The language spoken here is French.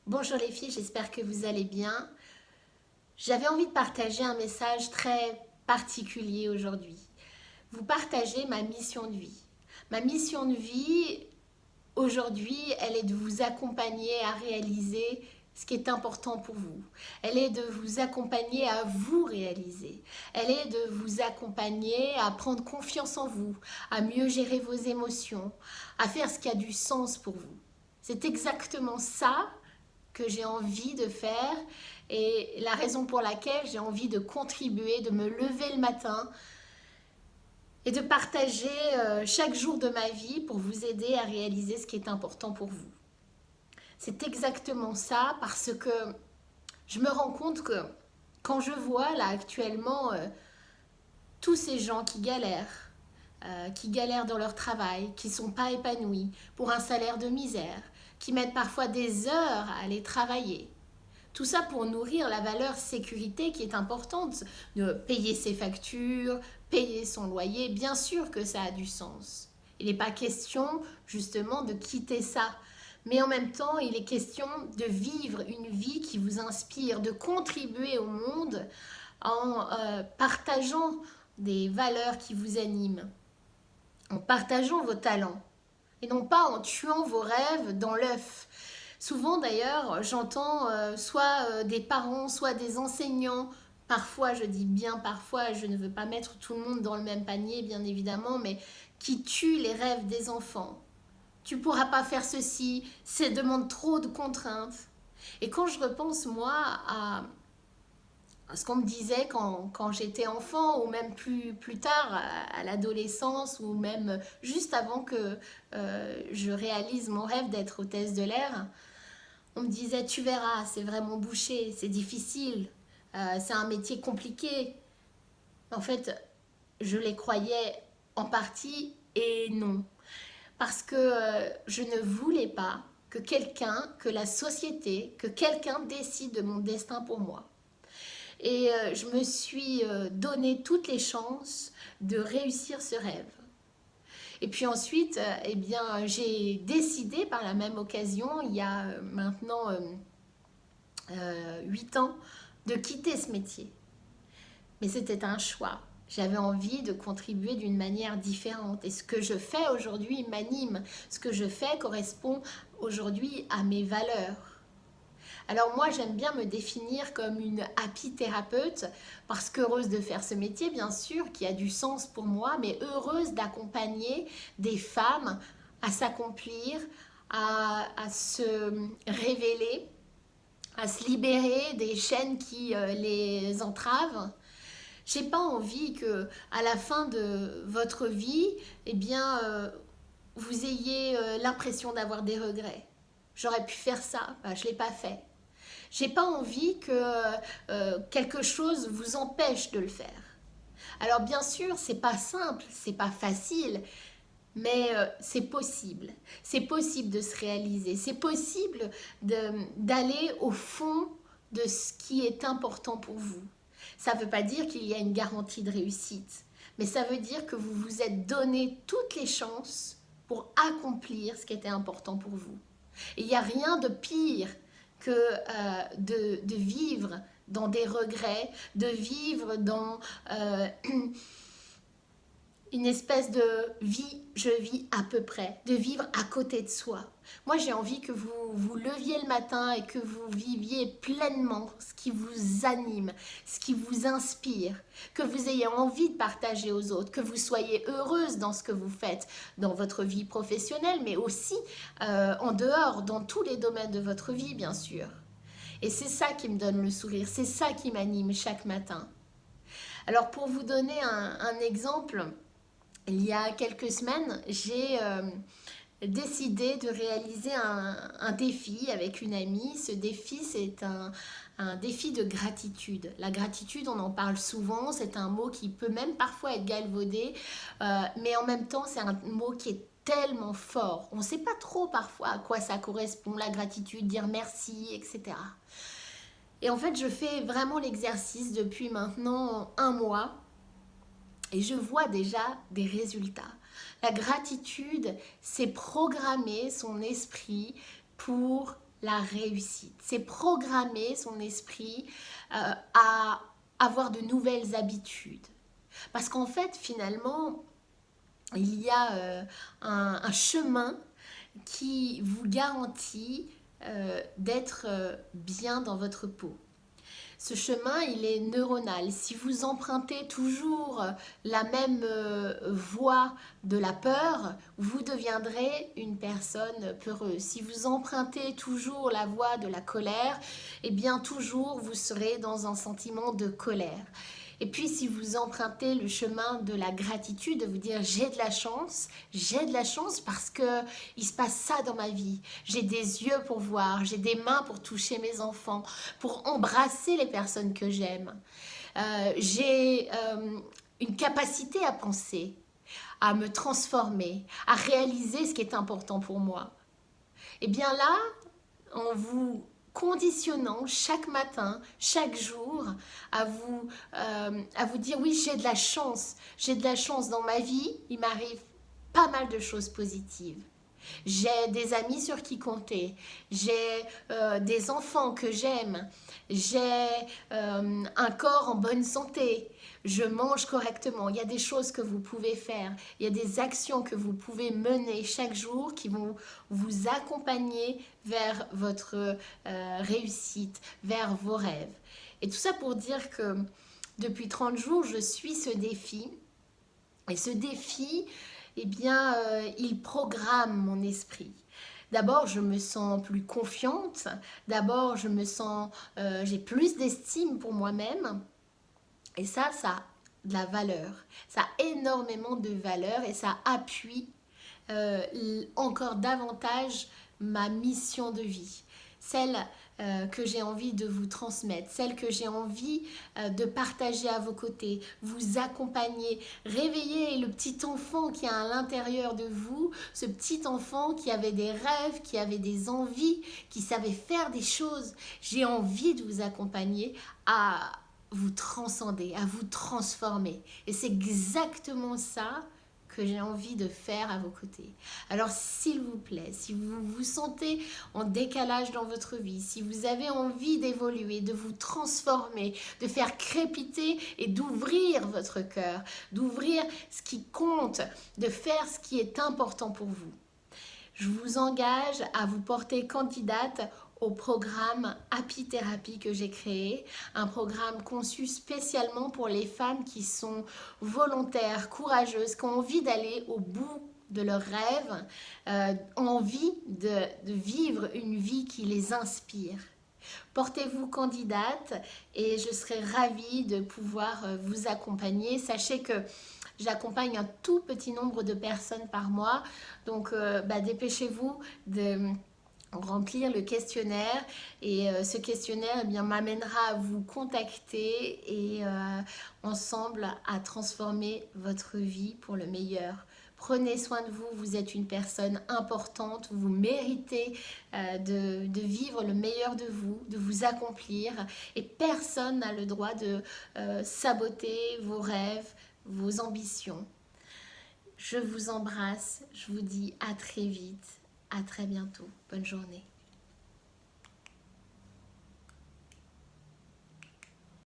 Bonjour les filles, j'espère que vous allez bien. J'avais envie de partager un message très particulier aujourd'hui. Vous partagez ma mission de vie. Ma mission de vie aujourd'hui, elle est de vous accompagner à réaliser ce qui est important pour vous. Elle est de vous accompagner à vous réaliser. Elle est de vous accompagner à prendre confiance en vous, à mieux gérer vos émotions, à faire ce qui a du sens pour vous. C'est exactement ça que j'ai envie de faire et la raison pour laquelle j'ai envie de contribuer, de me lever le matin et de partager chaque jour de ma vie pour vous aider à réaliser ce qui est important pour vous. C'est exactement ça parce que je me rends compte que quand je vois là actuellement tous ces gens qui galèrent dans leur travail, qui ne sont pas épanouis pour un salaire de misère, qui mettent parfois des heures à aller travailler, tout ça pour nourrir la valeur sécurité qui est importante, de payer ses factures, payer son loyer, bien sûr que ça a du sens. Il n'est pas question justement de quitter ça, mais en même temps il est question de vivre une vie qui vous inspire, de contribuer au monde en partageant des valeurs qui vous animent, en partageant vos talents et non pas en tuant vos rêves dans l'œuf. Souvent d'ailleurs, j'entends soit des parents, soit des enseignants, parfois, je dis bien parfois, je ne veux pas mettre tout le monde dans le même panier, bien évidemment, mais qui tuent les rêves des enfants. Tu ne pourras pas faire ceci, ça demande trop de contraintes. Et quand je repense, moi, à ce qu'on me disait quand j'étais enfant, ou même plus tard, à l'adolescence, ou même juste avant que je réalise mon rêve d'être hôtesse de l'air, on me disait, tu verras, c'est vraiment bouché, c'est difficile, c'est un métier compliqué. En fait, je les croyais en partie et non. Parce que je ne voulais pas que quelqu'un, que la société, que quelqu'un décide de mon destin pour moi. Et je me suis donné toutes les chances de réussir ce rêve. Et puis ensuite, eh bien, j'ai décidé par la même occasion, il y a maintenant 8 ans, de quitter ce métier. Mais c'était un choix. J'avais envie de contribuer d'une manière différente. Et ce que je fais aujourd'hui m'anime. Ce que je fais correspond aujourd'hui à mes valeurs. Alors moi, j'aime bien me définir comme une happy thérapeute parce qu'heureuse de faire ce métier, bien sûr, qui a du sens pour moi, mais heureuse d'accompagner des femmes à s'accomplir, à se révéler, à se libérer des chaînes qui les entravent. J'ai pas envie que à la fin de votre vie, eh bien, vous ayez l'impression d'avoir des regrets. J'aurais pu faire ça, bah, je l'ai pas fait. J'ai pas envie que quelque chose vous empêche de le faire. Alors bien sûr, c'est pas simple, c'est pas facile, mais c'est possible. C'est possible de se réaliser. C'est possible d'aller au fond de ce qui est important pour vous. Ça ne veut pas dire qu'il y a une garantie de réussite, mais ça veut dire que vous vous êtes donné toutes les chances pour accomplir ce qui était important pour vous. Et il n'y a rien de pire que de vivre dans des regrets, de vivre dans une espèce de vie, je vis à peu près, de vivre à côté de soi. Moi, j'ai envie que vous vous leviez le matin et que vous viviez pleinement ce qui vous anime, ce qui vous inspire, que vous ayez envie de partager aux autres, que vous soyez heureuse dans ce que vous faites, dans votre vie professionnelle, mais aussi en dehors, dans tous les domaines de votre vie, bien sûr. Et c'est ça qui me donne le sourire, c'est ça qui m'anime chaque matin. Alors, pour vous donner un exemple, il y a quelques semaines, j'ai décidé de réaliser un défi avec une amie. Ce défi, c'est un défi de gratitude. La gratitude, on en parle souvent, c'est un mot qui peut même parfois être galvaudé, mais en même temps, c'est un mot qui est tellement fort. On ne sait pas trop parfois à quoi ça correspond, la gratitude, dire merci, etc. Et en fait, je fais vraiment l'exercice depuis maintenant un mois et je vois déjà des résultats. La gratitude, c'est programmer son esprit pour la réussite. C'est programmer son esprit à avoir de nouvelles habitudes. Parce qu'en fait, finalement, il y a un chemin qui vous garantit d'être bien dans votre peau. Ce chemin, il est neuronal. Si vous empruntez toujours la même voie de la peur, vous deviendrez une personne peureuse. Si vous empruntez toujours la voie de la colère, eh bien toujours vous serez dans un sentiment de colère. Et puis si vous empruntez le chemin de la gratitude, de vous dire j'ai de la chance parce que il se passe ça dans ma vie. J'ai des yeux pour voir, j'ai des mains pour toucher mes enfants, pour embrasser les personnes que j'aime. J'ai une capacité à penser, à me transformer, à réaliser ce qui est important pour moi. Et bien là, en vous conditionnant chaque matin, chaque jour, à vous dire oui, j'ai de la chance dans ma vie, il m'arrive pas mal de choses positives. J'ai des amis sur qui compter, j'ai des enfants que j'aime, j'ai un corps en bonne santé, je mange correctement. Il y a des choses que vous pouvez faire, il y a des actions que vous pouvez mener chaque jour qui vont vous accompagner vers votre réussite, vers vos rêves. Et tout ça pour dire que depuis 30 jours, je suis ce défi. Et ce défi, eh bien, il programme mon esprit. D'abord, je me sens plus confiante. D'abord, j'ai plus d'estime pour moi-même. Et ça a de la valeur. Ça a énormément de valeur et ça appuie encore davantage ma mission de vie. Celle que j'ai envie de vous transmettre, celle que j'ai envie de partager à vos côtés, vous accompagner, réveiller le petit enfant qui est à l'intérieur de vous, ce petit enfant qui avait des rêves, qui avait des envies, qui savait faire des choses. J'ai envie de vous accompagner à vous transcender, à vous transformer. Et c'est exactement ça que j'ai envie de faire à vos côtés. Alors s'il vous plaît, si vous vous sentez en décalage dans votre vie, si vous avez envie d'évoluer, de vous transformer, de faire crépiter et d'ouvrir votre cœur, d'ouvrir ce qui compte, de faire ce qui est important pour vous, je vous engage à vous porter candidate au programme Happy Therapy que j'ai créé, un programme conçu spécialement pour les femmes qui sont volontaires, courageuses, qui ont envie d'aller au bout de leurs rêves, envie de vivre une vie qui les inspire. Portez-vous candidate et je serai ravie de pouvoir vous accompagner. Sachez que j'accompagne un tout petit nombre de personnes par mois, donc dépêchez-vous de remplir le questionnaire et ce questionnaire m'amènera à vous contacter et ensemble à transformer votre vie pour le meilleur. Prenez soin de vous, vous êtes une personne importante, vous méritez de vivre le meilleur de vous accomplir et personne n'a le droit de saboter vos rêves, vos ambitions. Je vous embrasse, je vous dis à très vite, à très bientôt. Bonne journée.